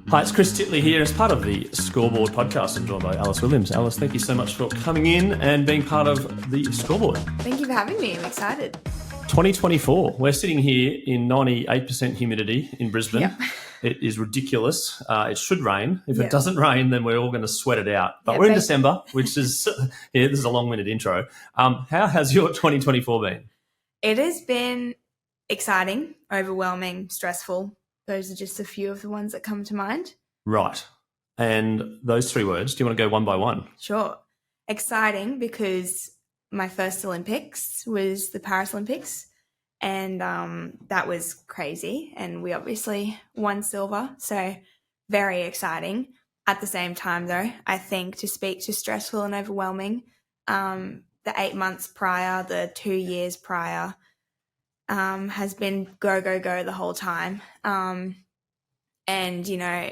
Hi, it's Chris Titley here as part of the Scoreboard podcast. I'm joined by Alice Williams. Alice, thank you so much for coming in and being part of the Scoreboard. Thank you for having me. I'm excited. 2024. We're sitting here in 98% humidity in Brisbane. Yep. It is ridiculous. It should rain. If it doesn't rain, then we're all going to sweat it out. But we're in December, which is, this is a long-winded intro. How has your 2024 been? It has been exciting, overwhelming, stressful. Those are just a few of the ones that come to mind. Right. And those three words, do you want to go one by one? Sure. Exciting because my first Olympics was the Paris Olympics, and that was crazy. And we obviously won silver, so very exciting. At the same time, though, I think to speak to stressful and overwhelming, the 8 months prior, the 2 years prior, has been go, go, go the whole time. And, you know,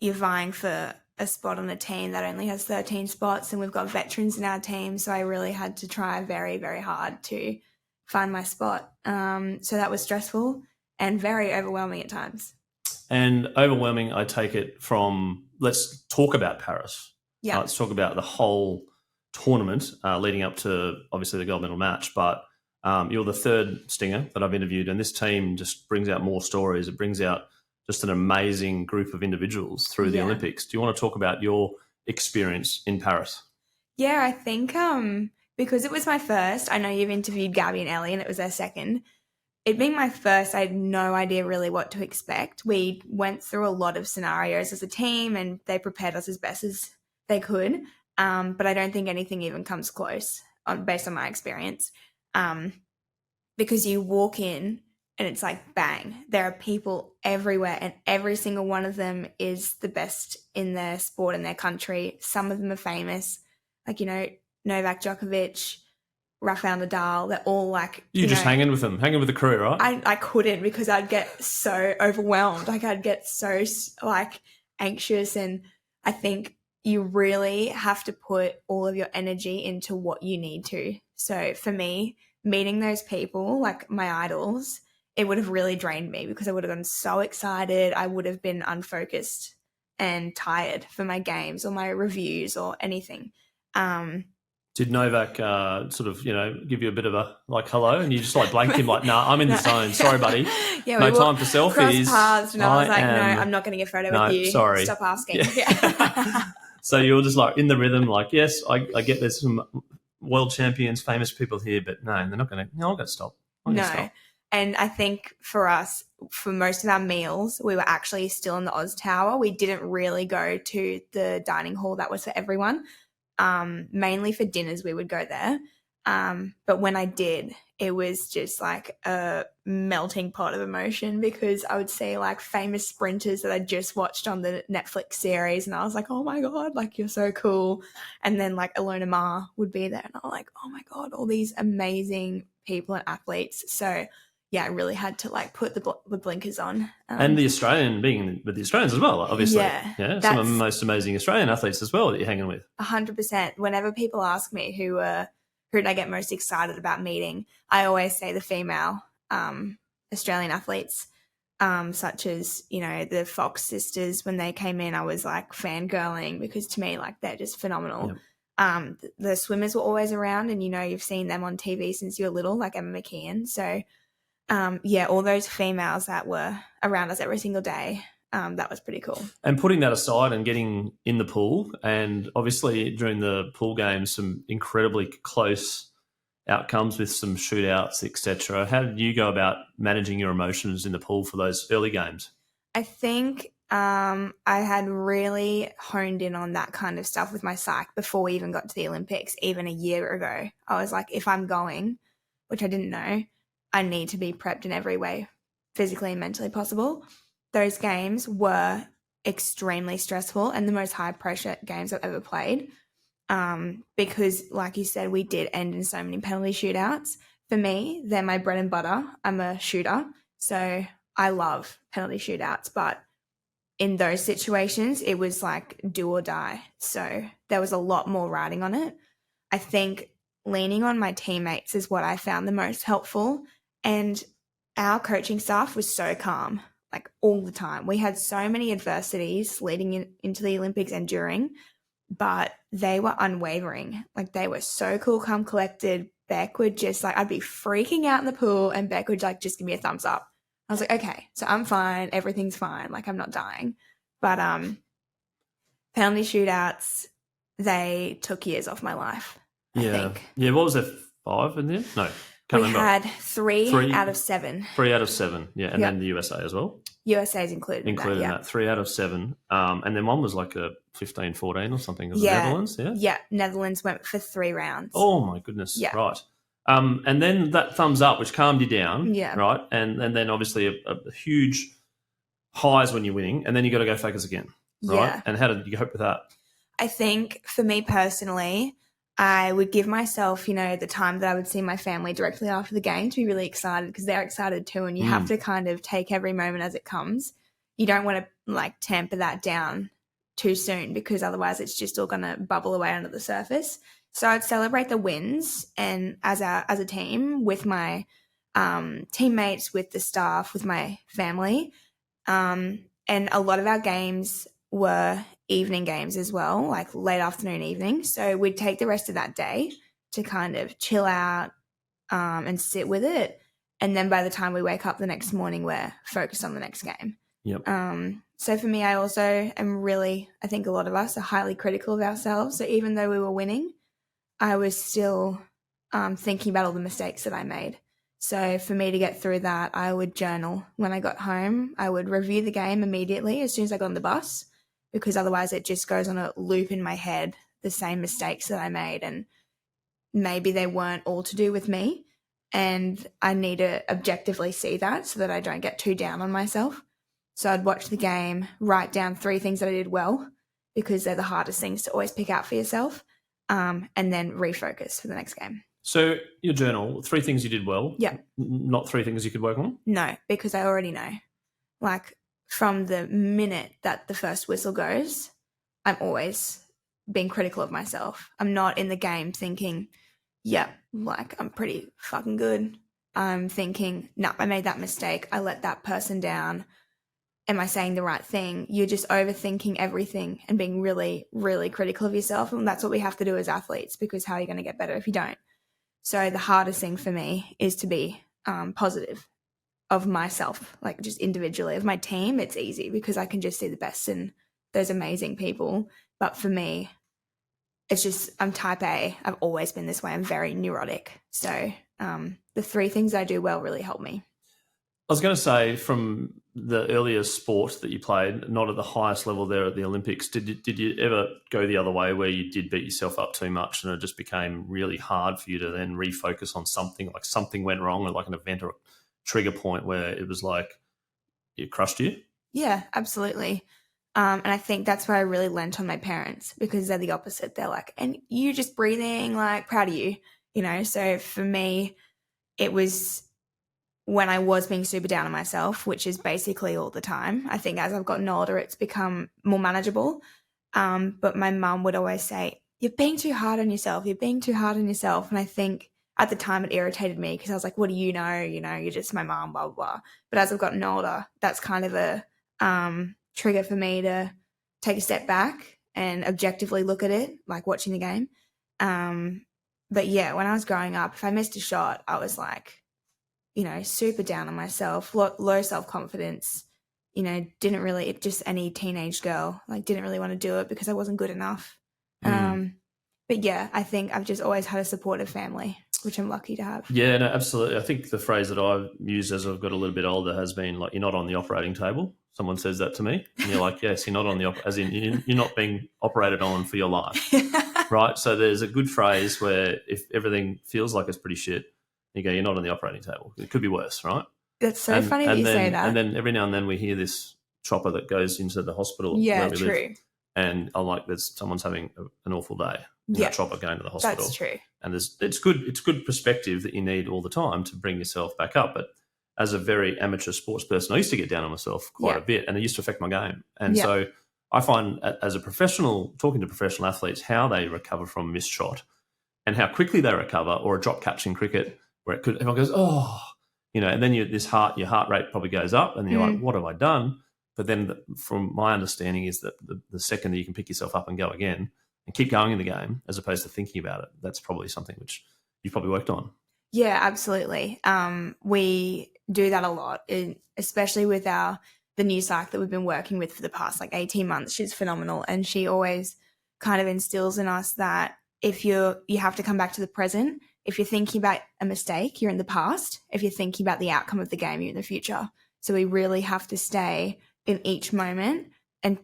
you're vying for a spot on a team that only has 13 spots, and we've got veterans in our team. So I really had to try very, very hard to find my spot. So that was stressful and very overwhelming at times. And overwhelming, I take it from, let's talk about Paris. Yeah. Let's talk about the whole tournament leading up to, obviously, the gold medal match. But you're the third stinger that I've interviewed, and this team just brings out more stories. It brings out just an amazing group of individuals through the Olympics. Do you want to talk about your experience in Paris? Yeah, I think because it was my first, I know you've interviewed Gabby and Ellie and it was their second. It being my first, I had no idea really what to expect. We went through a lot of scenarios as a team and they prepared us as best as they could. But I don't think anything even comes close based on my experience. Because you walk in and it's like, bang, there are people everywhere and every single one of them is the best in their sport in their country. Some of them are famous, like, you know, Novak Djokovic, Rafael Nadal. They're all like... You're just hanging with them, hanging with the crew, right? I couldn't, because I'd get so overwhelmed. Like, I'd get so, like, anxious, and I think you really have to put all of your energy into what you need to. So for me, meeting those people, like my idols, it would have really drained me because I would have been so excited. I would have been unfocused and tired for my games or my reviews or anything. Did Novak sort of, you know, give you a bit of a, like, hello, and you just, like, blanked him, like, nah, I'm in the zone. Sorry, buddy. Yeah, no time for selfies. Crossed paths, and I was like, no, I'm not going to get a photo with you. Sorry. Stop asking. Yeah. So you were just, like, in the rhythm, like, yes, I get there's some world champions, famous people here, but no, they're not going to, I'm going to stop. Stop. And I think for us, for most of our meals, we were actually still in the Oz Tower. We didn't really go to the dining hall that was for everyone. Mainly for dinners, we would go there. But when I did, it was just like a melting pot of emotion, because I would see like famous sprinters that I just watched on the Netflix series, and I was like, oh my God, like, you're so cool. And then like Ilona Maher would be there, and I was like, oh my God, all these amazing people and athletes. So yeah, I really had to like put the blinkers on. And the Australian, being with the Australians as well, obviously. Yeah, some of the most amazing Australian athletes as well that you're hanging with. 100%. Whenever people ask me who did I get most excited about meeting, I always say the female Australian athletes, such as, you know, the Fox sisters. When they came in, I was like fangirling, because to me, like, they're just phenomenal. Yep. The swimmers were always around, and, you know, you've seen them on TV since you were little, like Emma McKeon. So all those females that were around us every single day, that was pretty cool. And putting that aside and getting in the pool, and obviously during the pool games, some incredibly close outcomes with some shootouts, etc. How did you go about managing your emotions in the pool for those early games? I think I had really honed in on that kind of stuff with my psych before we even got to the Olympics, even a year ago. I was like, if I'm going, which I didn't know, I need to be prepped in every way, physically and mentally possible. Those games were extremely stressful and the most high-pressure games I've ever played, because, like you said, we did end in so many penalty shootouts. For me, they're my bread and butter. I'm a shooter, so I love penalty shootouts. But in those situations, it was like do or die. So there was a lot more riding on it. I think leaning on my teammates is what I found the most helpful. And our coaching staff was so calm. like all the time. We had so many adversities leading into the Olympics and during, but they were unwavering. Like they were so cool, calm, collected. Beck would just like, I'd be freaking out in the pool and Beck would like just give me a thumbs up. I was like, okay, so I'm fine. Everything's fine. Like I'm not dying. But penalty shootouts, they took years off my life, I think. Yeah, what was there, 5 in there? No, can't remember. Had three out of 7. 3 out of 7, yeah, and then the USA as well. USA's included in that. 3 out of 7. And then one was like a 15-14 or something. Was the Netherlands, Yeah, Netherlands went for 3 rounds. Oh, my goodness, right. And then that thumbs up, which calmed you down, right? And then obviously a huge highs when you're winning, and then you got to go focus again, right? Yeah. And how did you cope with that? I think for me personally, I would give myself, the time that I would see my family directly after the game to be really excited because they're excited too, and you have to kind of take every moment as it comes. You don't want to like tamper that down too soon because otherwise it's just all going to bubble away under the surface. So I'd celebrate the wins and as a team with my teammates, with the staff, with my family. And a lot of our games were evening games as well, like late afternoon, evening. So we'd take the rest of that day to kind of chill out and sit with it. And then by the time we wake up the next morning, we're focused on the next game. Yep. So for me, I also am really, I think a lot of us are highly critical of ourselves. So even though we were winning, I was still thinking about all the mistakes that I made. So for me to get through that, I would journal. When I got home, I would review the game immediately as soon as I got on the bus, because otherwise it just goes on a loop in my head, the same mistakes that I made, and maybe they weren't all to do with me. And I need to objectively see that so that I don't get too down on myself. So I'd watch the game, write down 3 things that I did well, because they're the hardest things to always pick out for yourself, and then refocus for the next game. So your journal, 3 things you did well. Yeah. Not 3 things you could work on? No, because I already know. Like from the minute that the first whistle goes, I'm always being critical of myself. I'm not in the game thinking, like I'm pretty fucking good. I'm thinking, no, I made that mistake. I let that person down. Am I saying the right thing? You're just overthinking everything and being really, really critical of yourself. And that's what we have to do as athletes, because how are you going to get better if you don't? So the hardest thing for me is to be positive of myself, like just individually. Of my team, it's easy because I can just see the best in those amazing people. But for me, it's just I'm type A. I've always been this way. I'm very neurotic. So the 3 things I do well really help me. I was going to say, from the earlier sport that you played, not at the highest level there at the Olympics, did you ever go the other way where you did beat yourself up too much and it just became really hard for you to then refocus on something, like something went wrong, or like an event or a trigger point where it was like it crushed you? Yeah, absolutely. And I think that's where I really lent on my parents, because they're the opposite. They're like, and you just breathing, like proud of you, So for me, it was when I was being super down on myself, which is basically all the time. I think as I've gotten older, it's become more manageable. But my mum would always say, you're being too hard on yourself. You're being too hard on yourself. And I think at the time it irritated me because I was like, what do you know? You're just my mum, blah, blah, blah. But as I've gotten older, that's kind of a trigger for me to take a step back and objectively look at it, like watching the game. But yeah, when I was growing up, if I missed a shot, I was like, super down on myself, low self-confidence, didn't really, just any teenage girl, like didn't really want to do it because I wasn't good enough. But yeah, I think I've just always had a supportive family, which I'm lucky to have. Yeah, no, absolutely. I think the phrase that I've used as I've got a little bit older has been like, you're not on the operating table. Someone says that to me and you're like, yes, you're not on the, as in you're not being operated on for your life, right? So there's a good phrase where if everything feels like it's pretty shit, you go, you're not on the operating table. It could be worse, right? That's so funny that you say that. And then every now and then we hear this chopper that goes into the hospital. Yeah, true. Live, and I'm like, someone's having an awful day. That chopper going to the hospital. That's true. And it's good perspective that you need all the time to bring yourself back up. But as a very amateur sports person, I used to get down on myself quite a bit, and it used to affect my game. And so I find as a professional, talking to professional athletes, how they recover from a missed shot and how quickly they recover, or a drop catch in cricket, where everyone goes, oh, and then your heart rate probably goes up, and you're like, what have I done? But then, from my understanding, is that the second that you can pick yourself up and go again and keep going in the game, as opposed to thinking about it, that's probably something which you've probably worked on. Yeah, absolutely. We do that a lot, especially with the new psych that we've been working with for the past 18 months. She's phenomenal, and she always kind of instills in us that if you have to come back to the present. If you're thinking about a mistake, you're in the past. If you're thinking about the outcome of the game, you're in the future. So we really have to stay in each moment and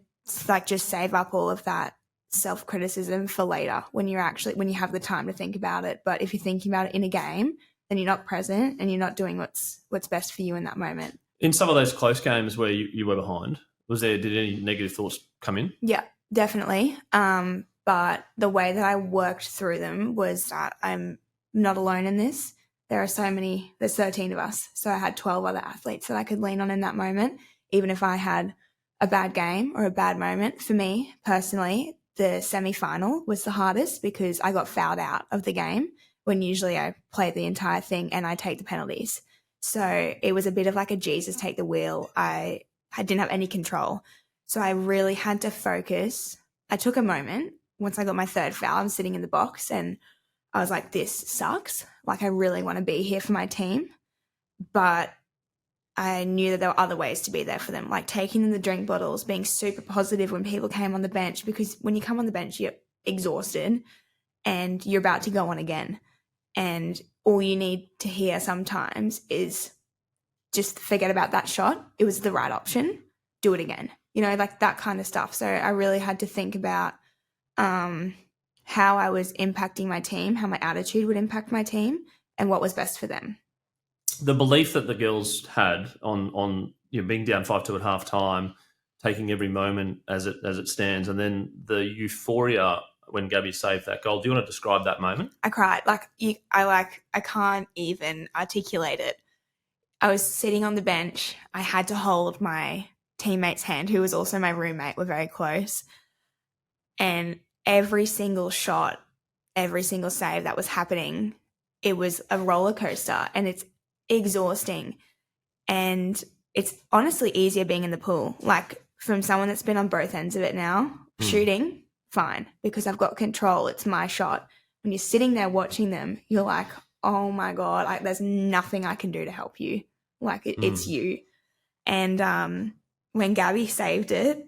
just save up all of that self-criticism for later when you have the time to think about it. But if you're thinking about it in a game, then you're not present and you're not doing what's best for you in that moment. In some of those close games where you were behind, did any negative thoughts come in? Yeah, definitely. But the way that I worked through them was that I'm not alone in this. There's 13 of us. So I had 12 other athletes that I could lean on in that moment, even if I had a bad game or a bad moment. For me personally, the semi-final was the hardest because I got fouled out of the game when usually I play the entire thing and I take the penalties. So it was a bit of like a Jesus take the wheel. I didn't have any control. So I really had to focus. I took a moment. Once I got my third foul, I'm sitting in the box and I was like, this sucks. I really want to be here for my team. But I knew that there were other ways to be there for them, like taking them the drink bottles, being super positive when people came on the bench, because when you come on the bench, you're exhausted and you're about to go on again. And all you need to hear sometimes is just forget about that shot. It was the right option. Do it again. That kind of stuff. So I really had to think about how I was impacting my team, how my attitude would impact my team, and what was best for them. The belief that the girls had on being down 5-2 at half time, taking every moment as it stands, and then the euphoria when Gabby saved that goal. Do you want to describe that moment? I cried. I can't even articulate it. I was sitting on the bench. I had to hold my teammate's hand, who was also my roommate. We're very close. And every single shot, every single save that was happening, it was a roller coaster, and it's exhausting. And it's honestly easier being in the pool. From someone that's been on both ends of it now, shooting, fine, because I've got control. It's my shot. When you're sitting there watching them, you're like, oh my God, there's nothing I can do to help you. It's you. And when Gabby saved it,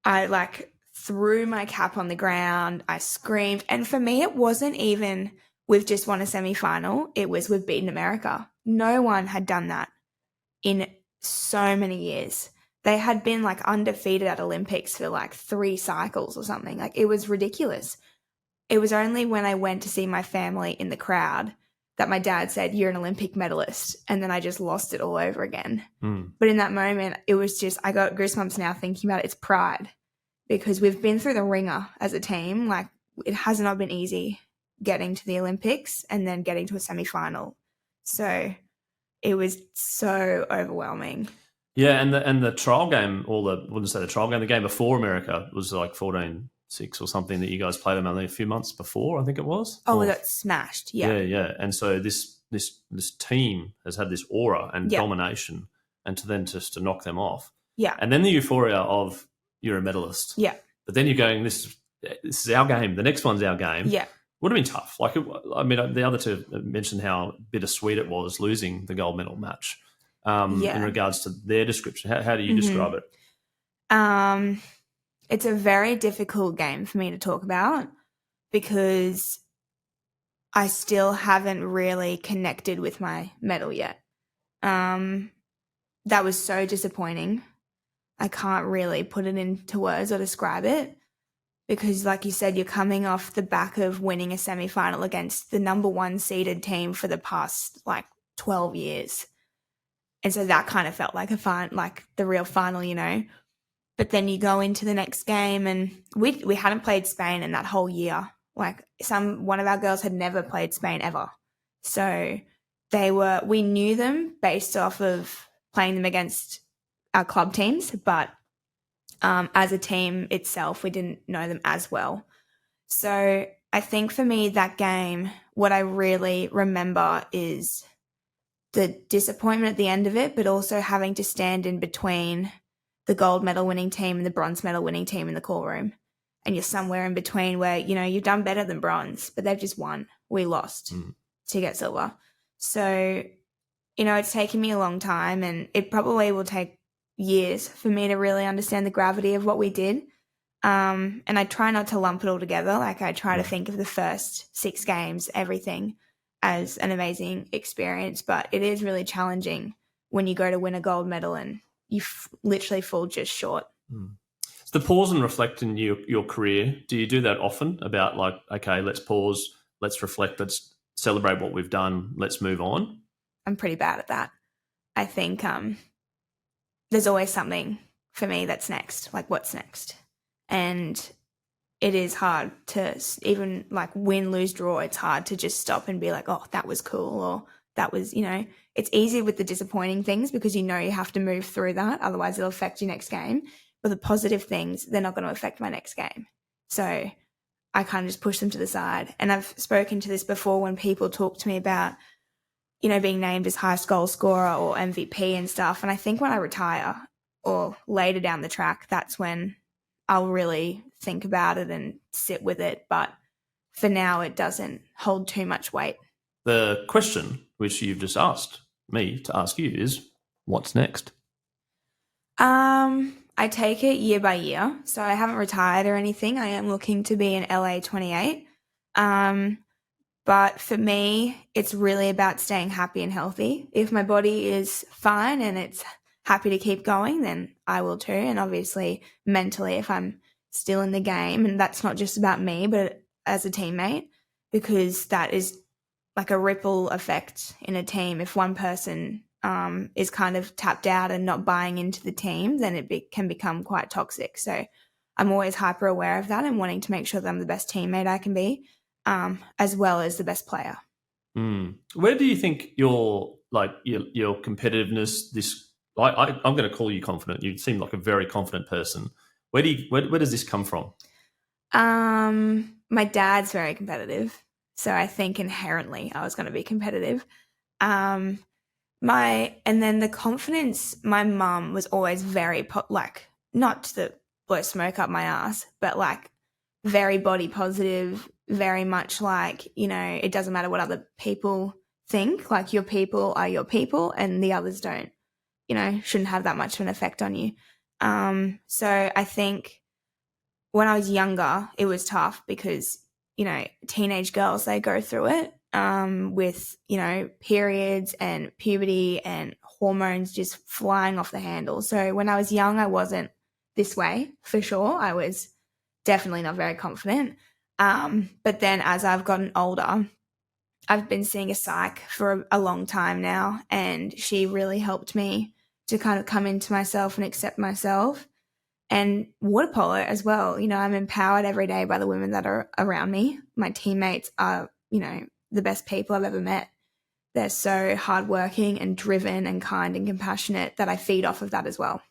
I threw my cap on the ground. I screamed. And for me, it wasn't even we've just won a semi-final. It was we've beaten America. No one had done that in so many years. They had been undefeated at Olympics for 3 cycles or something. It was ridiculous. It was only when I went to see my family in the crowd that my dad said, you're an Olympic medalist. And then I just lost it all over again. But in that moment, it was just, I got goosebumps now thinking about it. It's pride, because we've been through the ringer as a team. It has not been easy getting to the Olympics and then getting to a semi-final. So it was so overwhelming. Yeah, and the trial game, the game before America was 14-6 or something that you guys played them only a few months before, I think it was. Oh, we got smashed. Yeah. Yeah. And so this team has had this aura and domination, and to knock them off. Yeah. And then the euphoria of you're a medalist. Yeah. But then you're going, this is our game. The next one's our game. Yeah. Would have been tough. The other two mentioned how bittersweet it was losing the gold medal match. In regards to their description, how do you describe it? It's a very difficult game for me to talk about because I still haven't really connected with my medal yet. That was so disappointing. I can't really put it into words or describe it because, like you said, you're coming off the back of winning a semi-final against the number 1 seeded team for the past 12 years. And so that kind of felt like the real final, But then you go into the next game and we hadn't played Spain in that whole year. One of our girls had never played Spain ever. So we knew them based off of playing them against our club teams, but as a team itself, we didn't know them as well. So I think for me, that game, what I really remember is the disappointment at the end of it, but also having to stand in between the gold medal winning team and the bronze medal winning team in the call room. And you're somewhere in between where, you've done better than bronze, but they've just won. We lost to get silver. So, it's taken me a long time, and it probably will take years for me to really understand the gravity of what we did. And I try not to lump it all together. Like, I try to think of the first 6 games, everything, as an amazing experience, but it is really challenging when you go to win a gold medal and you literally fall just short. The pause and reflect in your career, do you do that often about like, okay, let's pause, let's reflect, let's celebrate what we've done, let's move on? I'm pretty bad at that. I think there's always something for me that's next, like what's next. And it is hard to even like win, lose, draw. It's hard to just stop and be like, oh, that was cool, or that was, it's easy with the disappointing things because you have to move through that. Otherwise it'll affect your next game. But the positive things, they're not going to affect my next game. So I kind of just push them to the side. And I've spoken to this before when people talk to me about, being named as highest goal scorer or MVP and stuff. And I think when I retire or later down the track, that's when I'll really think about it and sit with it. But for now, it doesn't hold too much weight. The question which you've just asked me to ask you is, what's next? I take it year by year. So I haven't retired or anything. I am looking to be an LA 28. But for me, it's really about staying happy and healthy. If my body is fine and it's happy to keep going, then I will too. And obviously mentally, if I'm still in the game, and that's not just about me, but as a teammate, because that is like a ripple effect in a team. If one person is kind of tapped out and not buying into the team, then it can become quite toxic. So I'm always hyper aware of that and wanting to make sure that I'm the best teammate I can be, as well as the best player. Where do you think your competitiveness, I'm going to call you confident. You seem like a very confident person. Where does this come from? My dad's very competitive, so I think inherently I was going to be competitive. And then the confidence, my mum was always very, not to blow smoke up my ass, but like very body positive, very much like, it doesn't matter what other people think, like your people are your people and the others don't, shouldn't have that much of an effect on you. So I think when I was younger, it was tough because, teenage girls, they go through it. With, periods and puberty and hormones just flying off the handle. So when I was young, I wasn't this way for sure. I was definitely not very confident. But then as I've gotten older, I've been seeing a psych for a long time now, and she really helped me to kind of come into myself and accept myself. And water polo as well. I'm empowered every day by the women that are around me. My teammates are, the best people I've ever met. They're so hardworking and driven and kind and compassionate that I feed off of that as well.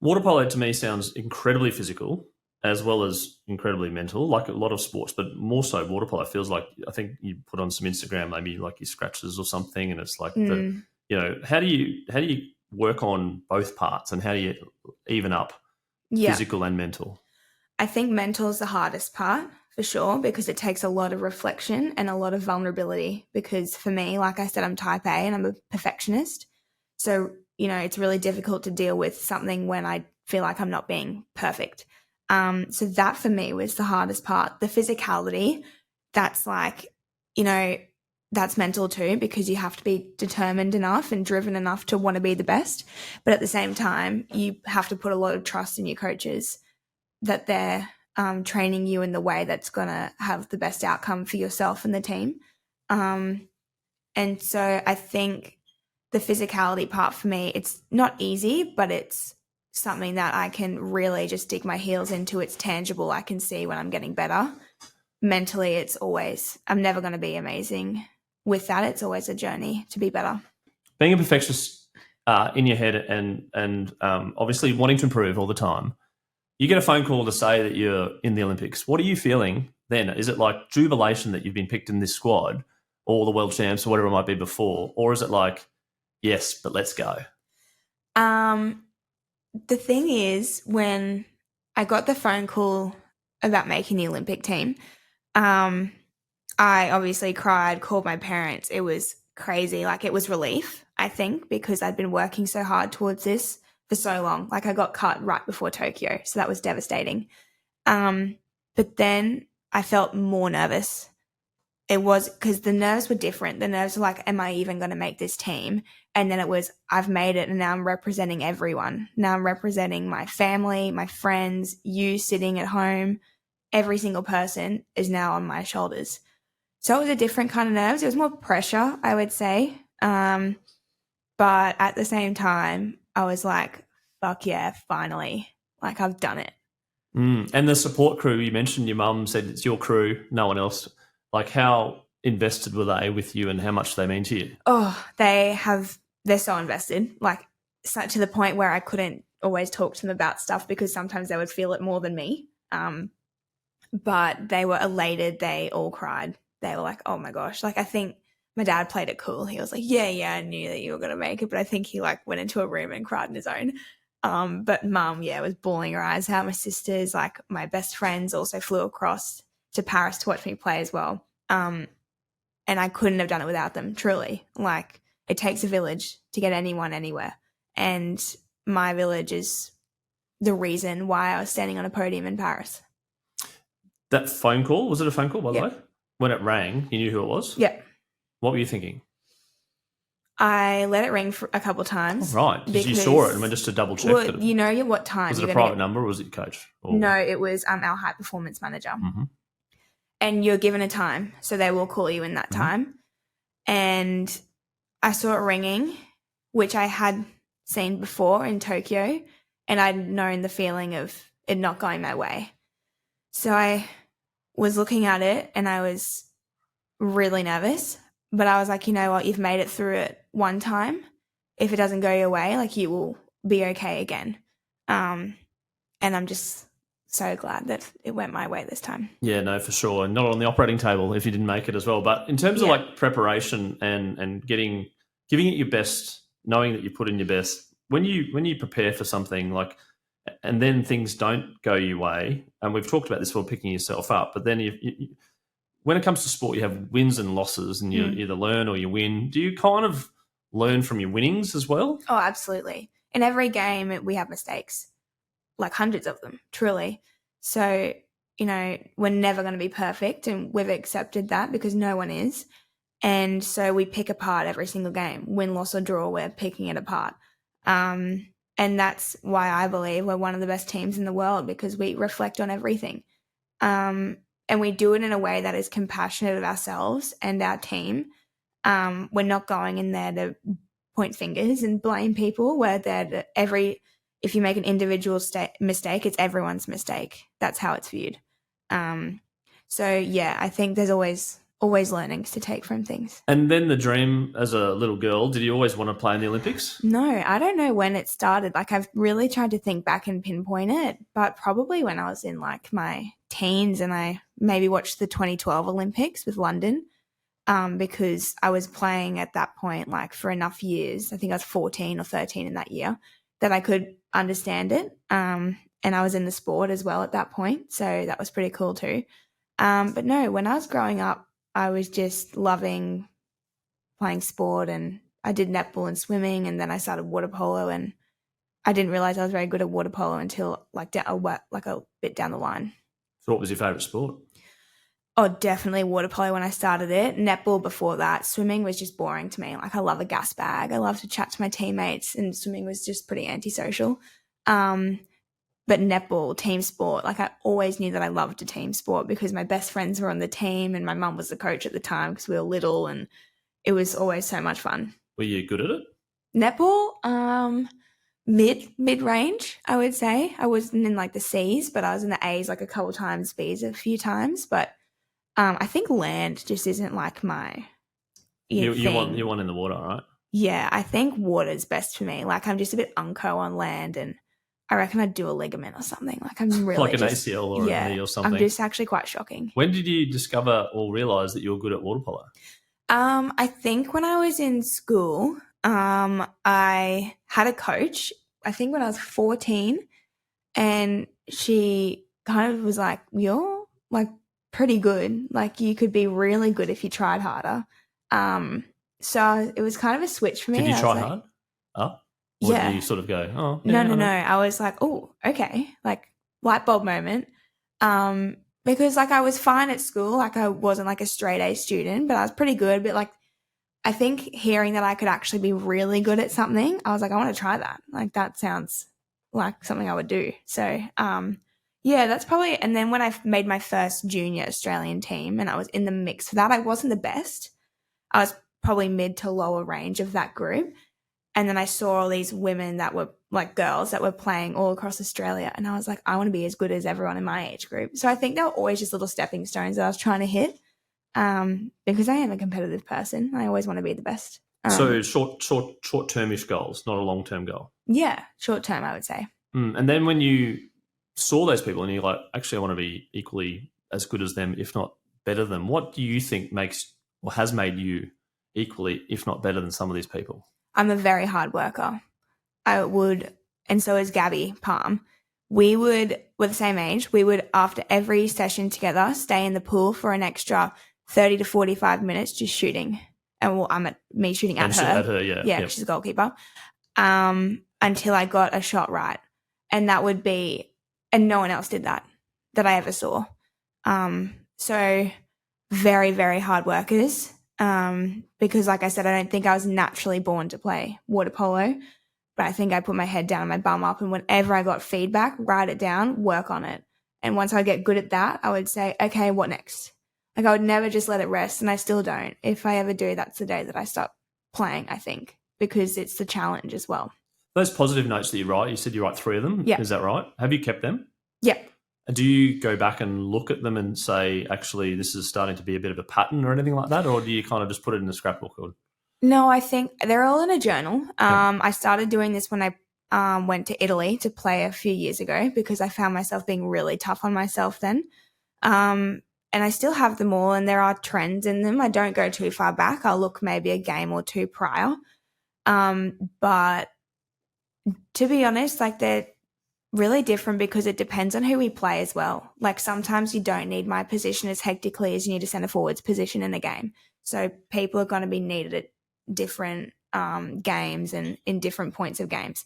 Water polo to me sounds incredibly physical as well as incredibly mental, like a lot of sports, but more so water polo feels like, I think you put on some Instagram, maybe like your scratches or something, and it's like, how do you work on both parts, and how do you even up physical and mental? I think mental is the hardest part. For sure, because it takes a lot of reflection and a lot of vulnerability, because for me, like I said, I'm type A and I'm a perfectionist. So, it's really difficult to deal with something when I feel like I'm not being perfect. So that for me was the hardest part. The physicality, that's like, that's mental too, because you have to be determined enough and driven enough to want to be the best. But at the same time, you have to put a lot of trust in your coaches that they're training you in the way that's going to have the best outcome for yourself and the team. And so I think the physicality part for me, it's not easy, but it's something that I can really just dig my heels into. It's tangible. I can see when I'm getting better. Mentally, I'm never going to be amazing with that. It's always a journey to be better. Being a perfectionist in your head and obviously wanting to improve all the time, you get a phone call to say that you're in the Olympics. What are you feeling then? Is it like jubilation that you've been picked in this squad, or the world champs, or whatever it might be before? Or is it like, Yes, but let's go. The thing is, when I got the phone call about making the Olympic team, I obviously cried, called my parents. It was crazy. Like, it was relief, I think, because I'd been working so hard towards this for so long. Like, I got cut right before Tokyo, so that was devastating. But then I felt more nervous. It was because the nerves were different. The nerves were like, am I even going to make this team? And then it was, I've made it and now I'm representing everyone. Now I'm representing my family, my friends, you sitting at home. Every single person is now on my shoulders. So it was a different kind of nerves. It was more pressure, I would say. But at the same time, I was like, fuck yeah, finally. Like, I've done it. And the support crew, you mentioned your mum said it's your crew, no one else. Like, how invested were they with you and how much do they mean to you? Oh, they're so invested, like, to the point where I couldn't always talk to them about stuff because sometimes they would feel it more than me. But they were elated. They all cried. They were like, oh my gosh. Like, I think my dad played it cool. He was like, yeah, I knew that you were going to make it. But I think he like went into a room and cried on his own. But mum, was bawling her eyes out. My sisters, like my best friends, also flew across to Paris to watch me play as well. And I couldn't have done it without them, truly. Like, it takes a village to get anyone anywhere. And my village is the reason why I was standing on a podium in Paris. That phone call, was it a phone call, by the Yep. way? When it rang, you knew who it was? Yeah. What were you thinking? I let it ring for a couple times. Oh, right, because you saw it and went just to double check. Well, you know what time. Was it a private number or was it your coach? Or... No, it was our high performance manager. Mm-hmm. And you're given a time, so they will call you in that time. And I saw it ringing, which I had seen before in Tokyo, and I'd known the feeling of it not going my way. So I was looking at it and I was really nervous, but I was like, you know what, you've made it through it one time. If it doesn't go your way, like, you will be okay again. And I'm just so glad that it went my way this time. Yeah, no, for sure. And not on the operating table if you didn't make it as well. But in terms of like preparation and giving it your best, knowing that you put in your best, when you prepare for something, like, and then things don't go your way, and we've talked about this before, picking yourself up, but then you when it comes to sport, you have wins and losses, and you either learn or you win. Do you kind of learn from your winnings as well? Oh, absolutely. In every game, we have mistakes, like hundreds of them, truly. So, you know, we're never going to be perfect, and we've accepted that because no one is. And so we pick apart every single game. Win, loss, or draw, we're picking it apart. And that's why I believe we're one of the best teams in the world, because we reflect on everything. And we do it in a way that is compassionate of ourselves and our team. We're not going in there to point fingers and blame people. We're there to if you make an individual mistake, it's everyone's mistake. That's how it's viewed. So, yeah, I think there's always learnings to take from things. And then the dream as a little girl, did you always want to play in the Olympics? No, I don't know when it started. Like, I've really tried to think back and pinpoint it, but probably when I was in like my teens and I maybe watched the 2012 Olympics with London, because I was playing at that point like for enough years. I think I was 14 or 13 in that year that I could understand it. And I was in the sport as well at that point. So that was pretty cool too. But no, when I was growing up, I was just loving playing sport, and I did netball and swimming, and then I started water polo, and I didn't realize I was very good at water polo until like a bit down the line. So what was your favourite sport? Oh, definitely water polo when I started it. Netball before that. Swimming was just boring to me. Like, I love a gas bag. I love to chat to my teammates, and swimming was just pretty antisocial. But netball, team sport, like, I always knew that I loved a team sport because my best friends were on the team and my mum was the coach at the time because we were little, and it was always so much fun. Were you good at it? Netball, mid-range, I would say. I wasn't in like the C's, but I was in the A's like a couple times, B's a few times. But I think land just isn't like my you want in the water, right? Yeah, I think water's best for me. Like, I'm just a bit unco on land, and I reckon I'd do a ligament or something. Like, I'm really like an ACL or a knee or something. I'm just actually quite shocking. When did you discover or realise that you were good at water polo? I think when I was in school, I had a coach, I think when I was 14, and she kind of was like, "You're like pretty good. Like you could be really good if you tried harder." So it was kind of a switch for me. Did you I was try like, hard? Or yeah. did you sort of go, oh, No, yeah, no, I no. know. I was like, "Oh, okay." Like light bulb moment. Because like I was fine at school. Like I wasn't like a straight A student, but I was pretty good. But like I think hearing that I could actually be really good at something, I was like, I want to try that. Like that sounds like something I would do. So, yeah, that's probably. And then when I made my first junior Australian team and I was in the mix for that, I wasn't the best. I was probably mid to lower range of that group. And then I saw all these women that were like girls that were playing all across Australia. And I was like, I want to be as good as everyone in my age group. So I think they were always just little stepping stones that I was trying to hit, because I am a competitive person. I always want to be the best. So short-termish goals, not a long-term goal. Yeah, short term, I would say. And then when you saw those people and you're like, actually, I want to be equally as good as them, if not better than them, what do you think makes or has made you equally, if not better than some of these people? I'm a very hard worker. I would, and so is Gabby Palm. We're the same age. We would, after every session together, stay in the pool for an extra 30 to 45 minutes just shooting. And well, me shooting at her. At her, yeah. Yeah, she's a goalkeeper. Until I got a shot right. And that would be, and no one else did that I ever saw. So very, very hard workers. Because like I said, I don't think I was naturally born to play water polo, but I think I put my head down and my bum up, and whenever I got feedback, write it down, work on it. And once I get good at that, I would say, okay, what next? Like I would never just let it rest, and I still don't. If I ever do, that's the day that I stop playing, I think, because it's the challenge as well. Those positive notes that you write, you said you write 3 of them. Yeah. Is that right? Have you kept them? Yep. Do you go back and look at them and say, actually, this is starting to be a bit of a pattern or anything like that? Or do you kind of just put it in a scrapbook? No, I think they're all in a journal. I started doing this when I went to Italy to play a few years ago because I found myself being really tough on myself then. And I still have them all, and there are trends in them. I don't go too far back. I'll look maybe a game or two prior. But to be honest, like they're really different because it depends on who we play as well. Like sometimes you don't need my position as hectically as you need a centre forward's position in a game. So people are going to be needed at different games and in different points of games.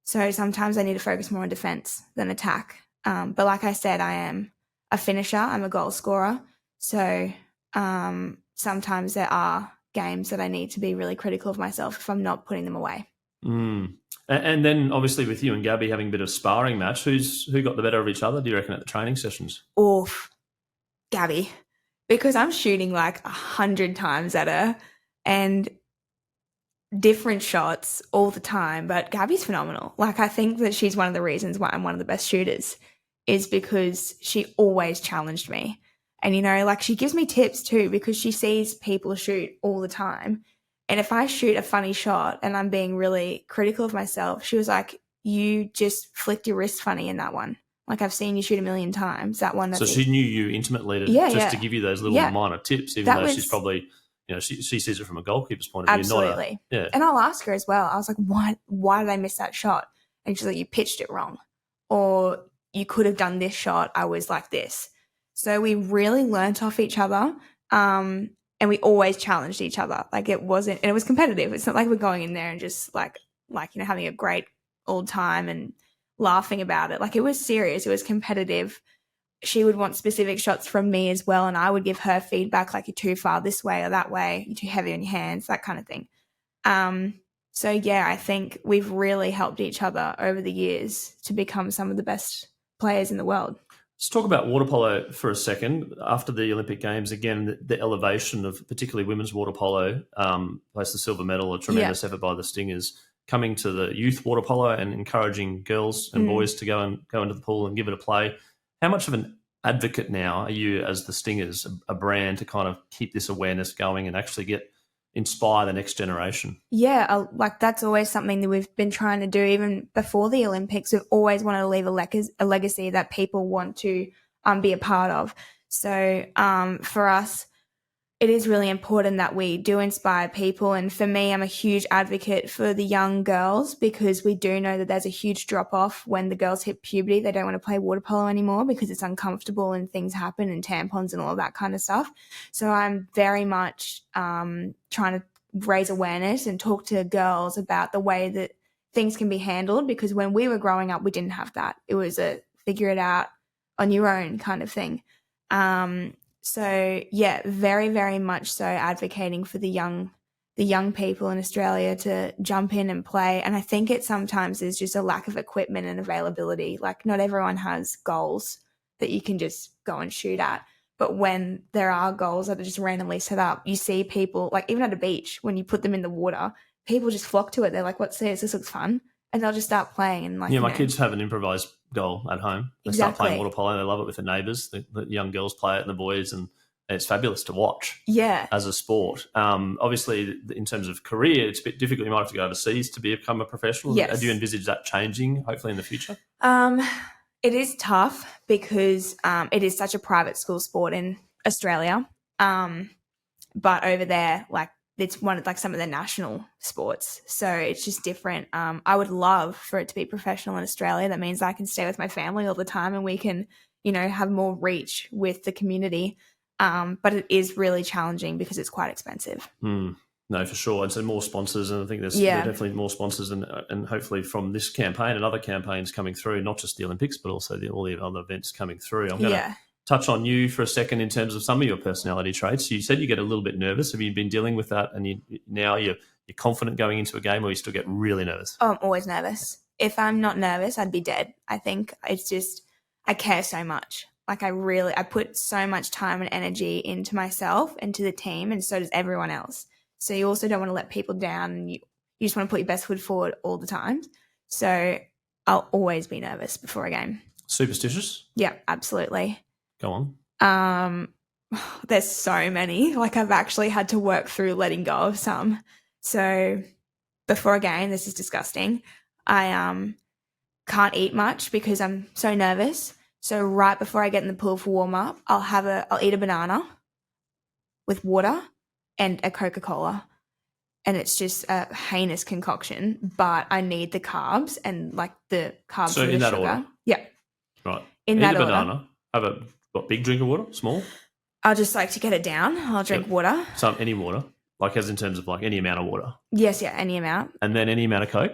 So sometimes I need to focus more on defence than attack. But like I said, I am a finisher. I'm a goal scorer. So sometimes there are games that I need to be really critical of myself if I'm not putting them away. And then obviously with you and Gabby having a bit of sparring match, who got the better of each other, do you reckon, at the training sessions? Oof, Gabby. Because I'm shooting like 100 times at her and different shots all the time. But Gabby's phenomenal. Like I think that she's one of the reasons why I'm one of the best shooters is because she always challenged me. And, you know, like she gives me tips too because she sees people shoot all the time. And if I shoot a funny shot and I'm being really critical of myself, she was like, you just flicked your wrist funny in that one. Like I've seen you shoot 1,000,000 times. That one. So she knew you intimately to give you those little minor tips, even though she's probably, you know, she sees it from a goalkeeper's point of view. Absolutely. Yeah. And I'll ask her as well. I was like, why did I miss that shot? And she's like, you pitched it wrong. Or you could have done this shot. I was like this. So we really learnt off each other. And we always challenged each other. Like it wasn't, and it was competitive. It's not like we're going in there and just like, you know, having a great old time and laughing about it. Like it was serious. It was competitive. She would want specific shots from me as well. And I would give her feedback, like you're too far this way or that way. You're too heavy on your hands, that kind of thing. So yeah, I think we've really helped each other over the years to become some of the best players in the world. Let's talk about water polo for a second. After the Olympic Games, again, the elevation of particularly women's water polo, placed the silver medal, a tremendous effort by the Stingers, coming to the youth water polo and encouraging girls and boys to go into the pool and give it a play. How much of an advocate now are you as the Stingers, a brand, to kind of keep this awareness going and actually inspire the next generation? Yeah, like that's always something that we've been trying to do. Even before the Olympics, we've always wanted to leave a legacy that people want to be a part of. So for us, it is really important that we do inspire people. And for me, I'm a huge advocate for the young girls because we do know that there's a huge drop off when the girls hit puberty. They don't want to play water polo anymore because it's uncomfortable and things happen and tampons and all of that kind of stuff. So I'm very much trying to raise awareness and talk to girls about the way that things can be handled, because when we were growing up, we didn't have that. It was a figure it out on your own kind of thing. So yeah, very, very much so advocating for the young people in Australia to jump in and play. And I think it sometimes is just a lack of equipment and availability. Like not everyone has goals that you can just go and shoot at. But when there are goals that are just randomly set up, you see people, like even at a beach, when you put them in the water, people just flock to it. They're like, what's this? This looks fun. And they'll just start playing. And like, yeah, my kids have an improvised goal at home. They start playing water polo. They love it with the neighbours. The young girls play it and the boys, and it's fabulous to watch. Yeah, as a sport. Obviously, in terms of career, it's a bit difficult. You might have to go overseas to become a professional. Yes. Do you envisage that changing, hopefully, in the future? It is tough because it is such a private school sport in Australia. But over there, like, it's one of like some of the national sports, so it's just different. I would love for it to be professional in Australia. That means I can stay with my family all the time and we can, have more reach with the community. But it is really challenging because it's quite expensive. No, for sure. And so more sponsors, and I think there are definitely more sponsors, and hopefully from this campaign and other campaigns coming through, not just the Olympics, but also all the other events coming through. I'm going to touch on you for a second in terms of some of your personality traits. You said you get a little bit nervous. Have you been dealing with that, and now you're confident going into a game, or you still get really nervous? Oh, I'm always nervous. If I'm not nervous, I'd be dead. I think it's just I care so much. Like I put so much time and energy into myself and to the team, and so does everyone else. So you also don't want to let people down, and you just want to put your best foot forward all the time. So I'll always be nervous before a game. Superstitious? Yeah, absolutely. Go on. There's so many. Like I've actually had to work through letting go of some. So before a game, this is disgusting. I can't eat much because I'm so nervous. So right before I get in the pool for warm up, I'll eat a banana with water and a Coca-Cola. And it's just a heinous concoction, but I need the carbs and like the carbs. So in that sugar. order? Yeah. Right. In eat that a order. Banana. Have a big drink of water? Small? I'll just like to get it down. I'll drink water. Any water? Like as in terms of like any amount of water? Yes, yeah, any amount. And then any amount of Coke?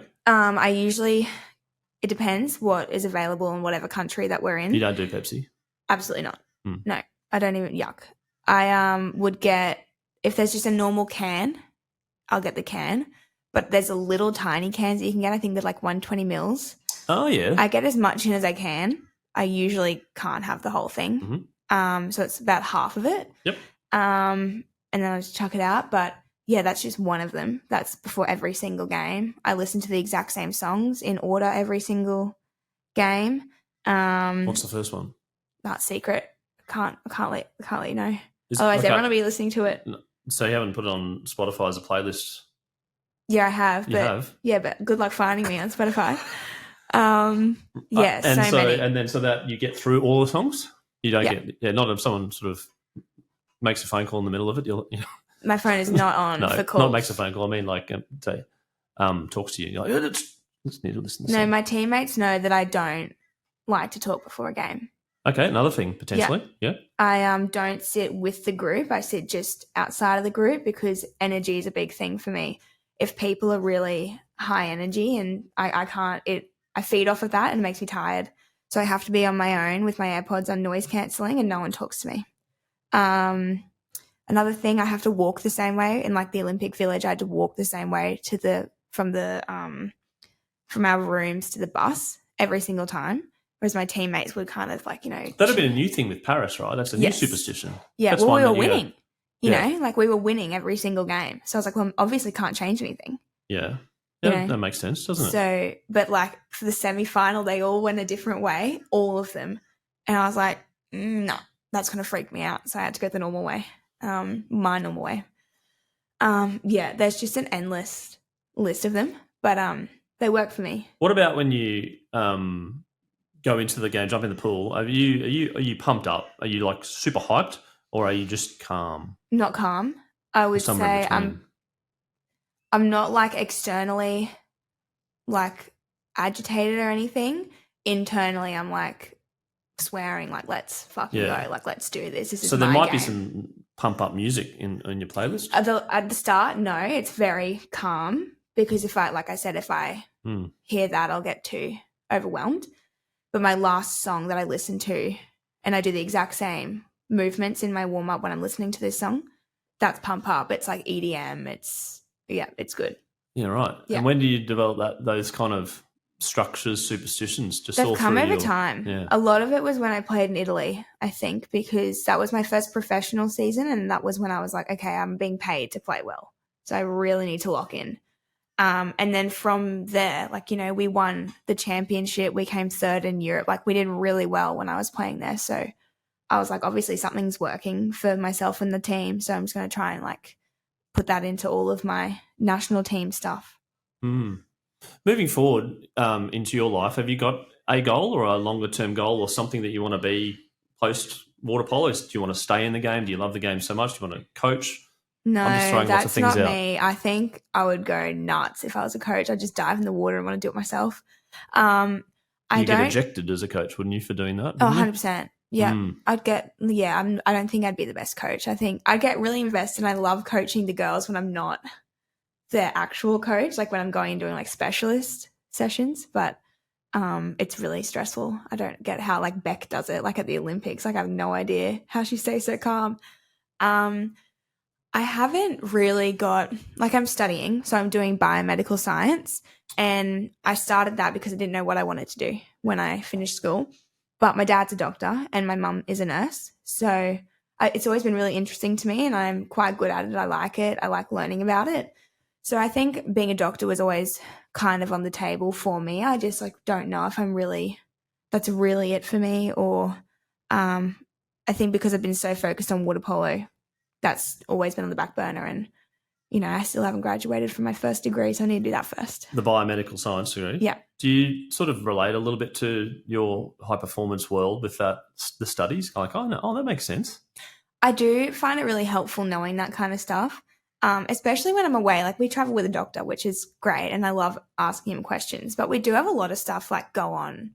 It depends what is available in whatever country that we're in. You don't do Pepsi? Absolutely not. No, I don't even, yuck. I would get, if there's just a normal can, I'll get the can. But there's a little tiny cans that you can get. I think they're like 120 mils. Oh, yeah. I get as much in as I can. I usually can't have the whole thing. Mm-hmm. So it's about half of it. Yep. And then I just chuck it out. But yeah, that's just one of them. That's before every single game. I listen to the exact same songs in order every single game. What's the first one? That's secret. I can't let you know. Otherwise, everyone will be listening to it. So you haven't put it on Spotify as a playlist? Yeah, I have. You have? Yeah, but good luck finding me on Spotify. Yeah, so many. And then so that you get through all the songs? You don't get, not if someone sort of makes a phone call in the middle of it. My phone is not on for calls. Not makes a phone call. I mean, like, say, talks to you. You're like, let's need to listen to my teammates know that I don't like to talk before a game. Okay, another thing, potentially. Yeah. I don't sit with the group. I sit just outside of the group because energy is a big thing for me. If people are really high energy and I can't, I feed off of that and it makes me tired. So I have to be on my own with my AirPods on noise cancelling and no one talks to me. Another thing, I have to walk the same way. In like the Olympic Village, I had to walk the same way from our rooms to the bus every single time. Whereas my teammates would kind of like, That'd have been a new thing with Paris, right? That's a new superstition. Yeah, well, we were winning. Like we were winning every single game. So I was like, well, obviously can't change anything. Yeah. Yeah, that makes sense, doesn't it? So, but like for the semi-final, they all went a different way, all of them. And I was like, no, that's going to freak me out. So I had to go the normal way, my normal way. There's just an endless list of them, but they work for me. What about when you go into the game, jump in the pool? Are you pumped up? Are you like super hyped? or are you just calm? Not calm. I Or would somewhere in say between? I'm not like externally like agitated or anything. Internally, I'm like swearing, like let's fucking Yeah. go, like let's do this. This is So there my might be game. some pump up music in your playlist. At the start, no, it's very calm because if I hear that, I'll get too overwhelmed. But my last song that I listen to, and I do the exact same movements in my warm up when I'm listening to this song, that's pump up. It's like EDM. It's good. Yeah, right. Yeah. And when do you develop those kind of structures, superstitions? Just They've all come through over your time. Yeah. A lot of it was when I played in Italy, I think, because that was my first professional season, and that was when I was like, okay, I'm being paid to play well, so I really need to lock in. And then from there, like, we won the championship. We came third in Europe. Like, we did really well when I was playing there. So I was like, obviously something's working for myself and the team. So I'm just going to try and like put that into all of my national team stuff. Mm. Moving forward into your life, have you got a goal or a longer term goal or something that you want to be post water polo? Do you want to stay in the game? Do you love the game so much? Do you want to coach? No, I'm just throwing lots of that's things not out. me. I think I would go nuts if I was a coach. I'd just dive in the water and want to do it myself. I You get don't. ejected as a coach, wouldn't you, for doing that? Oh, wouldn't you? 100%. Yeah. Mm. I don't think I'd be the best coach. I think I'd get really invested, and I love coaching the girls when I'm not their actual coach, like when I'm going and doing like specialist sessions, but it's really stressful. I don't get how like Beck does it, like at the Olympics. Like I have no idea how she stays so calm. I haven't really got, like, I'm studying, so I'm doing biomedical science, and I started that because I didn't know what I wanted to do when I finished school. But my dad's a doctor and my mum is a nurse, so it's always been really interesting to me, and I'm quite good at it. I like it. I like learning about it. So I think being a doctor was always kind of on the table for me. I just like don't know if that's really it for me, or I think because I've been so focused on water polo, that's always been on the back burner, and I still haven't graduated from my first degree, so I need to do that first. The biomedical science degree. Yeah. Do you sort of relate a little bit to your high performance world with the studies? Like, that makes sense. I do find it really helpful knowing that kind of stuff, especially when I'm away. Like, we travel with a doctor, which is great, and I love asking him questions, but we do have a lot of stuff like go on,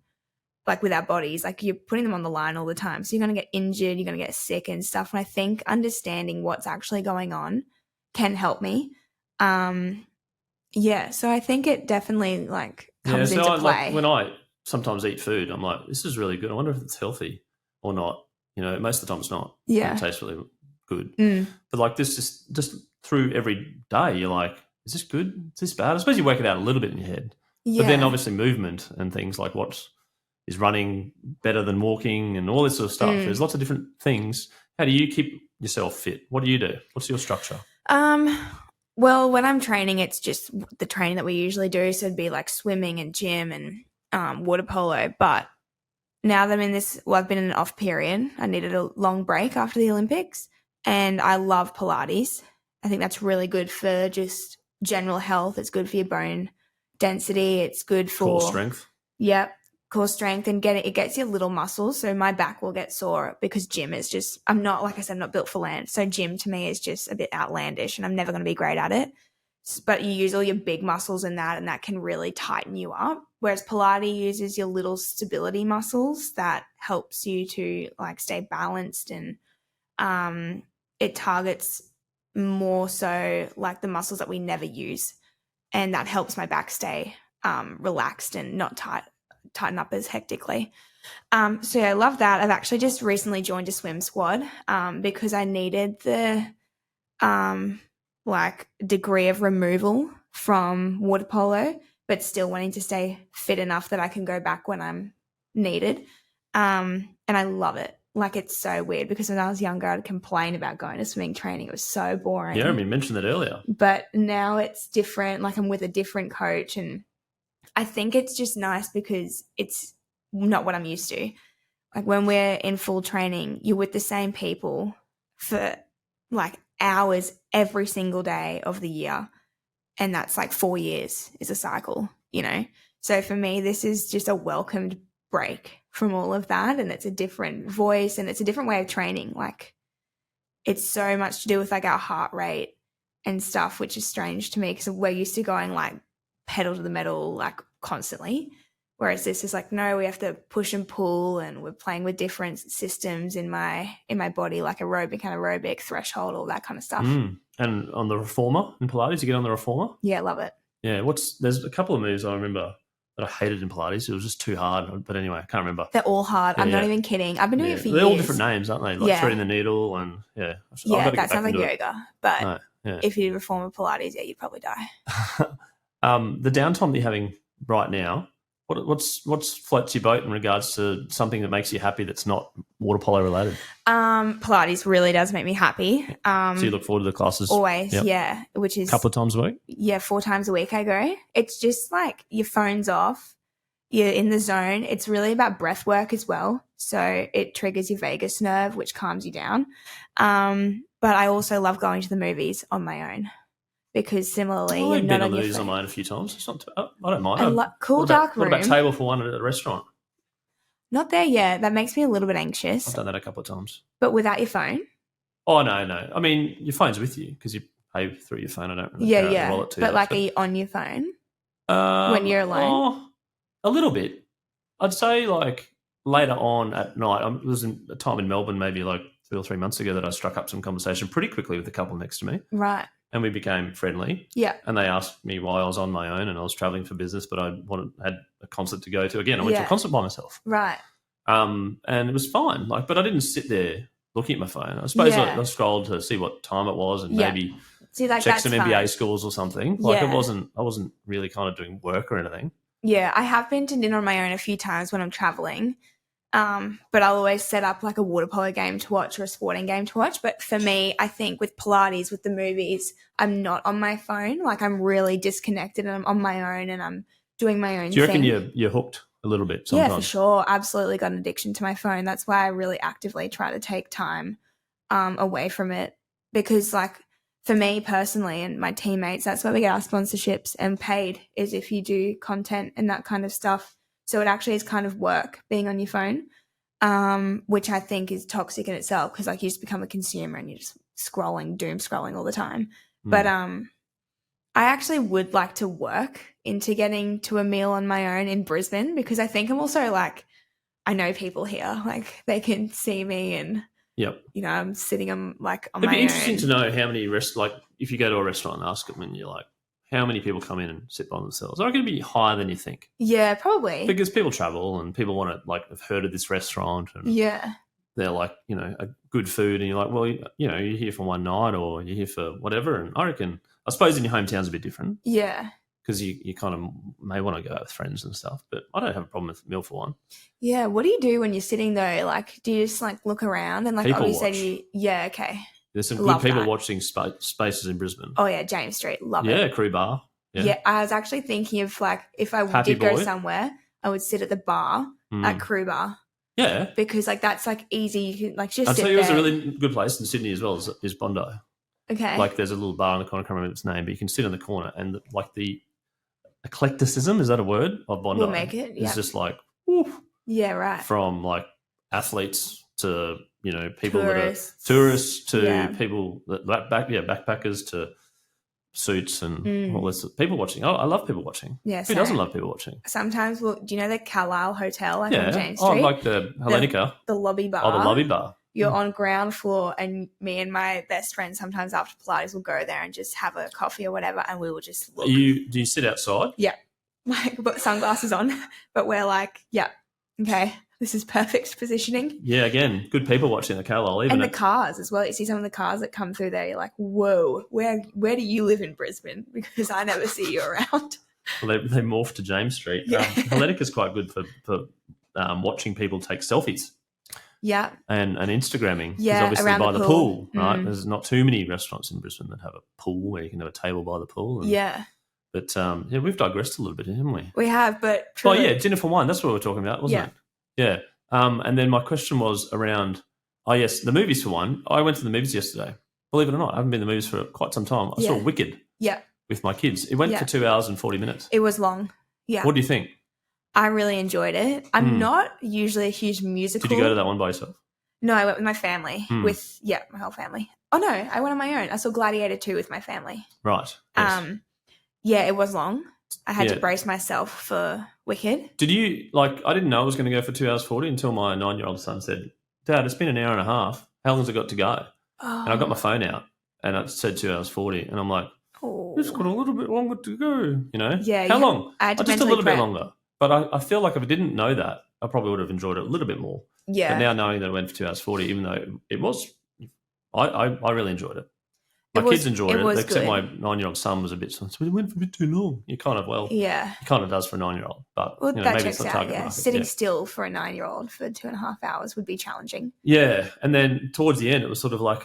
like with our bodies, like you're putting them on the line all the time. So you're going to get injured, you're going to get sick and stuff. And I think understanding what's actually going on can help me. So I think it definitely like comes into play. Like, when I sometimes eat food, I'm like, this is really good. I wonder if it's healthy or not. Most of the time it's not. Yeah. It tastes really good. But like this, just through every day, you're like, is this good? Is this bad? I suppose you work it out a little bit in your head. Yeah. But then obviously movement and things like is running better than walking and all this sort of stuff. There's lots of different things. How do you keep yourself fit? What do you do? What's your structure? Well, when I'm training, it's just the training that we usually do. So it'd be like swimming and gym and water polo. But now that I've been in an off period. I needed a long break after the Olympics, and I love Pilates. I think that's really good for just general health. It's good for your bone density. It's good for core strength. Yep. Core strength, and it gets your little muscles. So my back will get sore because gym is just, I'm not built for land. So gym to me is just a bit outlandish, and I'm never going to be great at it. But you use all your big muscles in that, and that can really tighten you up. Whereas Pilates uses your little stability muscles that helps you to like stay balanced, and it targets more so like the muscles that we never use. And that helps my back stay relaxed and not tighten up as hectically. So I love that. I've actually just recently joined a swim squad because I needed the degree of removal from water polo, but still wanting to stay fit enough that I can go back when I'm needed. And I love it. Like, it's so weird because when I was younger, I'd complain about going to swimming training. It was so boring. Yeah, you mentioned that earlier. But now it's different. Like, I'm with a different coach, and I think it's just nice because it's not what I'm used to. Like, when we're in full training, you're with the same people for like hours every single day of the year. And that's like 4 years is a cycle, So for me, this is just a welcomed break from all of that. And it's a different voice, and it's a different way of training. Like, it's so much to do with like our heart rate and stuff, which is strange to me because we're used to going like pedal to the metal like constantly. Whereas this is like, no, we have to push and pull, and we're playing with different systems in my body, like aerobic, threshold, all that kind of stuff. And on the reformer in Pilates, you get on the reformer? Yeah, love it. Yeah, there's a couple of moves I remember that I hated in Pilates. It was just too hard. But anyway, I can't remember. They're all hard. I'm not even kidding. I've been doing it for years. They're all different names, aren't they? Like threading the needle and Yeah, that sounds like yoga. But if you did reformer Pilates, you'd probably die. The downtime that you're having right now, what's floats your boat in regards to something that makes you happy that's not water polo related? Pilates really does make me happy. So you look forward to the classes? Always, yeah. Which is a couple of times a week? Yeah, 4 times a week I go. It's just like your phone's off, you're in the zone. It's really about breath work as well. So it triggers your vagus nerve, which calms you down. But I also love going to the movies on my own. Because similarly, I've been on the movies on my own a few times. It's not I don't mind. Dark room. What about table for one at a restaurant? Not there yet. That makes me a little bit anxious. I've done that a couple of times. But without your phone? Oh, no. I mean, your phone's with you because you pay through your phone. I don't really carry the wallet too But much, are you on your phone when you're alone? A little bit. I'd say like later on at night. There was a time in Melbourne maybe like 2 or 3 months ago that I struck up some conversation pretty quickly with the couple next to me. Right. And we became friendly. Yeah. And they asked me why I was on my own and I was traveling for business, but I had a concert to go to. Again, I went to a concert by myself. Right. And it was fine. But I didn't sit there looking at my phone. I suppose I scrolled to see what time it was and maybe check some NBA scores or something. I wasn't really kind of doing work or anything. Yeah, I have been to dinner on my own a few times when I'm traveling. But I'll always set up like a water polo game to watch or a sporting game to watch. But for me, I think with Pilates, with the movies, I'm not on my phone. Like I'm really disconnected and I'm on my own and I'm doing my own thing. Do you reckon you're hooked a little bit sometimes? Yeah, for sure. Absolutely got an addiction to my phone. That's why I really actively try to take time away from it. Because like for me personally and my teammates, that's why we get our sponsorships and paid is if you do content and that kind of stuff. So it actually is kind of work being on your phone, which I think is toxic in itself because like you just become a consumer and you're just doom scrolling all the time. But I actually would like to work into getting to a meal on my own in Brisbane because I think I'm also like, I know people here, like they can see me and, I'm sitting on my own. It'd be interesting to know how many if you go to a restaurant and ask them and you're like, how many people come in and sit by themselves? I reckon it'd be higher than you think. Yeah, probably. Because people travel and people want to have heard of this restaurant and they're like, a good food and you're like, well, you're here for one night or you're here for whatever. And I suppose in your hometown's a bit different. Yeah. Because you kind of may want to go out with friends and stuff, but I don't have a problem with meal for one. Yeah. What do you do when you're sitting though? Like, do you just look around and people obviously watch. Okay. There's some good people watching spaces in Brisbane. Oh, yeah, James Street. Love it. Yeah, Crew Bar. Yeah, I was actually thinking of if I did go somewhere, I would sit at the bar at Crew Bar. Yeah. Because that's easy. You can just I'll sit tell you there. It's a really good place in Sydney as well is Bondi. Okay. There's a little bar in the corner, I can't remember its name, but you can sit in the corner and the eclecticism, is that a word, of Bondi? We'll make it, It's just woof. Yeah, right. From athletes to people tourists. that are tourists to people that backpackers to suits and all this. People watching. I love people watching. Yeah, who doesn't love people watching? Sometimes, do you know the Carlisle Hotel on James Street? Oh, like the Hellenica, the lobby bar. Oh, the lobby bar. You're on ground floor, and me and my best friend sometimes after Pilates will go there and just have a coffee or whatever, and we will just look. Do you sit outside? Yeah, put sunglasses on, but we're okay. This is perfect positioning. Yeah, again, good people watching the Carlisle. And the cars as well. You see some of the cars that come through there, you're like, whoa, where do you live in Brisbane? Because I never see you around. Well, they morphed to James Street. Yeah. Hellenica's quite good for watching people take selfies. Yeah. And Instagramming. Yeah, obviously around by the pool, right? Mm. There's not too many restaurants in Brisbane that have a pool where you can have a table by the pool. But, we've digressed a little bit, haven't we? We have, but... Oh, yeah, dinner for one. That's what we were talking about, wasn't it? Yeah. And then my question was around, the movies for one. I went to the movies yesterday. Believe it or not, I haven't been to the movies for quite some time. I saw Wicked with my kids. It went for 2 hours and 40 minutes. It was long. Yeah. What do you think? I really enjoyed it. I'm not usually a huge musical. Did you go to that one by yourself? No, I went with my family. With my whole family. Oh no, I went on my own. I saw Gladiator 2 with my family. Right. Yes. Yeah, it was long. I had to brace myself for Wicked. Did you, like, I didn't know I was going to go for 2 hours 40 until my 9-year-old son said, Dad, it's been an hour and a half. How long has it got to go? Oh. And I got my phone out and it said 2 hours 40. And I'm like, it's got a little bit longer to go, you know? Yeah. How long? I had to just a little prep. bit longer. But I feel like if I didn't know that, I probably would have enjoyed it a little bit more. Yeah. But now knowing that it went for 2 hours 40, even though it was, I really enjoyed it. My kids enjoyed it, except my 9-year-old son was a bit, so it went for a bit too long. You kind of, he kind of does for a 9-year-old. But that maybe checks it's not out, target market. Sitting still for a 9-year-old for 2.5 hours would be challenging. Yeah. And then towards the end, it was sort of like,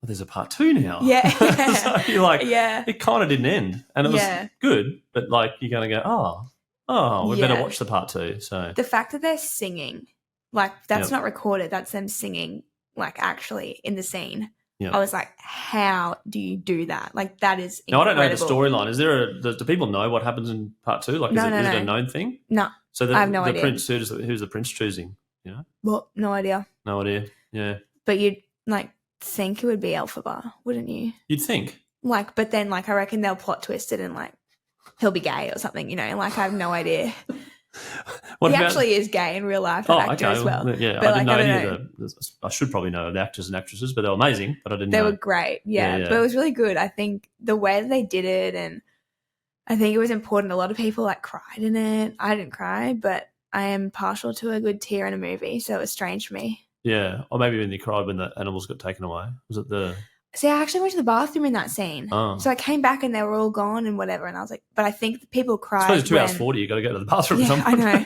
there's a part 2 now. Yeah. So you're like, it kind of didn't end. And it was good, but like you're going to go, we better watch the part 2. So the fact that they're singing, like that's not recorded, that's them singing like actually in the scene. Yep. I was like, how do you do that? Like that is incredible. Now, I don't know the storyline. Is there do people know what happens in part 2? Like is it a known thing? No. So I have no idea. Prince, who's the prince choosing? You know? Well, no idea. No idea. Yeah. But you'd like think it would be Elphaba, wouldn't you? You'd think. Like, but then like I reckon they'll plot twist it and like he'll be gay or something, you know, like I have no idea. He actually is gay in real life, that actor as well. Yeah, but I didn't know any of I should probably know the actors and actresses, but they were amazing, but I didn't know. They were great, yeah. But it was really good. I think the way that they did it, and I think it was important. A lot of people like cried in it. I didn't cry, but I am partial to a good tear in a movie, so it was strange for me. Yeah, or maybe when you cried when the animals got taken away. Was it the... See, I actually went to the bathroom in that scene. Oh. So I came back and they were all gone and whatever. And I was like, but I think the people cried. I suppose 2 hours 40, you got to go to the bathroom at some point. I know.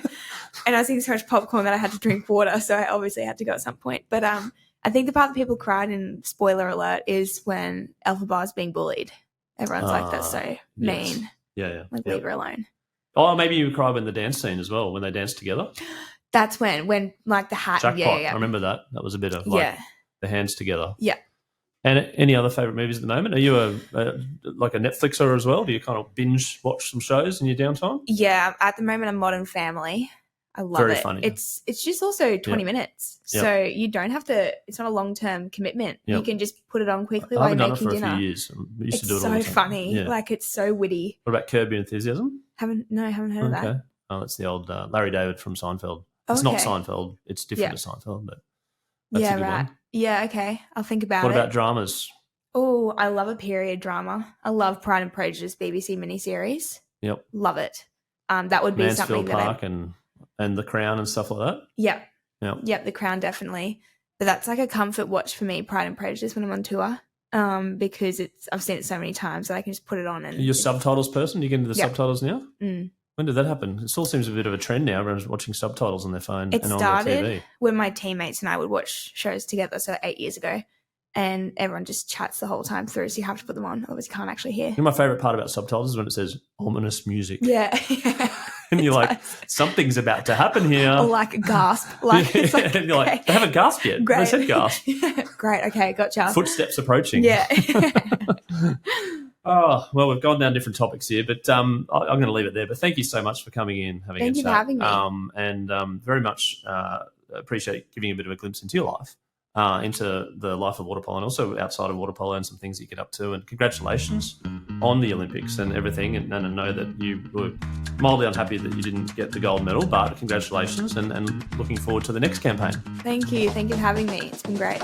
And I was eating so much popcorn that I had to drink water. So I obviously had to go at some point. But I think the part that people cried, and spoiler alert, is when Elphaba is being bullied. Everyone's like, that's so mean. Yeah. Like, leave her alone. Oh, maybe you cried when the dance scene as well, when they danced together. That's when like the hat. Jackpot. Yeah. I remember that. That was a bit of like the hands together. Yeah. And any other favourite movies at the moment? Are you like a Netflixer as well? Do you kind of binge watch some shows in your downtime? Yeah, at the moment I'm Modern Family. I love Very it. Funny. It's just also 20 minutes. So you don't have to, it's not a long-term commitment. You can just put it on quickly while you're making dinner. I haven't done it for a few years. I used to do it all the time. It's so funny. Yeah. Like it's so witty. What about Curb Your Enthusiasm? Haven't heard of that. Oh, it's the old Larry David from Seinfeld. It's not Seinfeld. It's different to Seinfeld, but that's a good one. Yeah, okay. I'll think about it. What about dramas? Oh, I love a period drama. I love Pride and Prejudice BBC miniseries. Yep. Love it. That would be Mansfield something that Park and The Crown and stuff like that? Yep. Yep. Yep, The Crown definitely. But that's like a comfort watch for me, Pride and Prejudice, when I'm on tour. Because I've seen it so many times that I can just put it on. And you're a subtitles person? Do you get into the subtitles now? Mm. When did that happen? It still seems a bit of a trend now. Everyone's watching subtitles on their phone and on their TV. It started when my teammates and I would watch shows together, so 8 years ago. And everyone just chats the whole time through, so you have to put them on, otherwise you can't actually hear. You know, my favourite part about subtitles is when it says ominous music. Yeah. And you're like, something's about to happen here. Or like a gasp. Like, it's like, and you're like, they haven't gasped yet. Great. They said gasp. Great, okay, gotcha. Footsteps approaching. Yeah. Oh, well, we've gone down different topics here, but I'm going to leave it there. But thank you so much for coming in, having a chat. Thank you for having me. And very much appreciate giving a bit of a glimpse into your life, into the life of water polo, and also outside of water polo and some things you get up to. And congratulations on the Olympics and everything. And I know that you were mildly unhappy that you didn't get the gold medal, but congratulations and looking forward to the next campaign. Thank you. Thank you for having me. It's been great.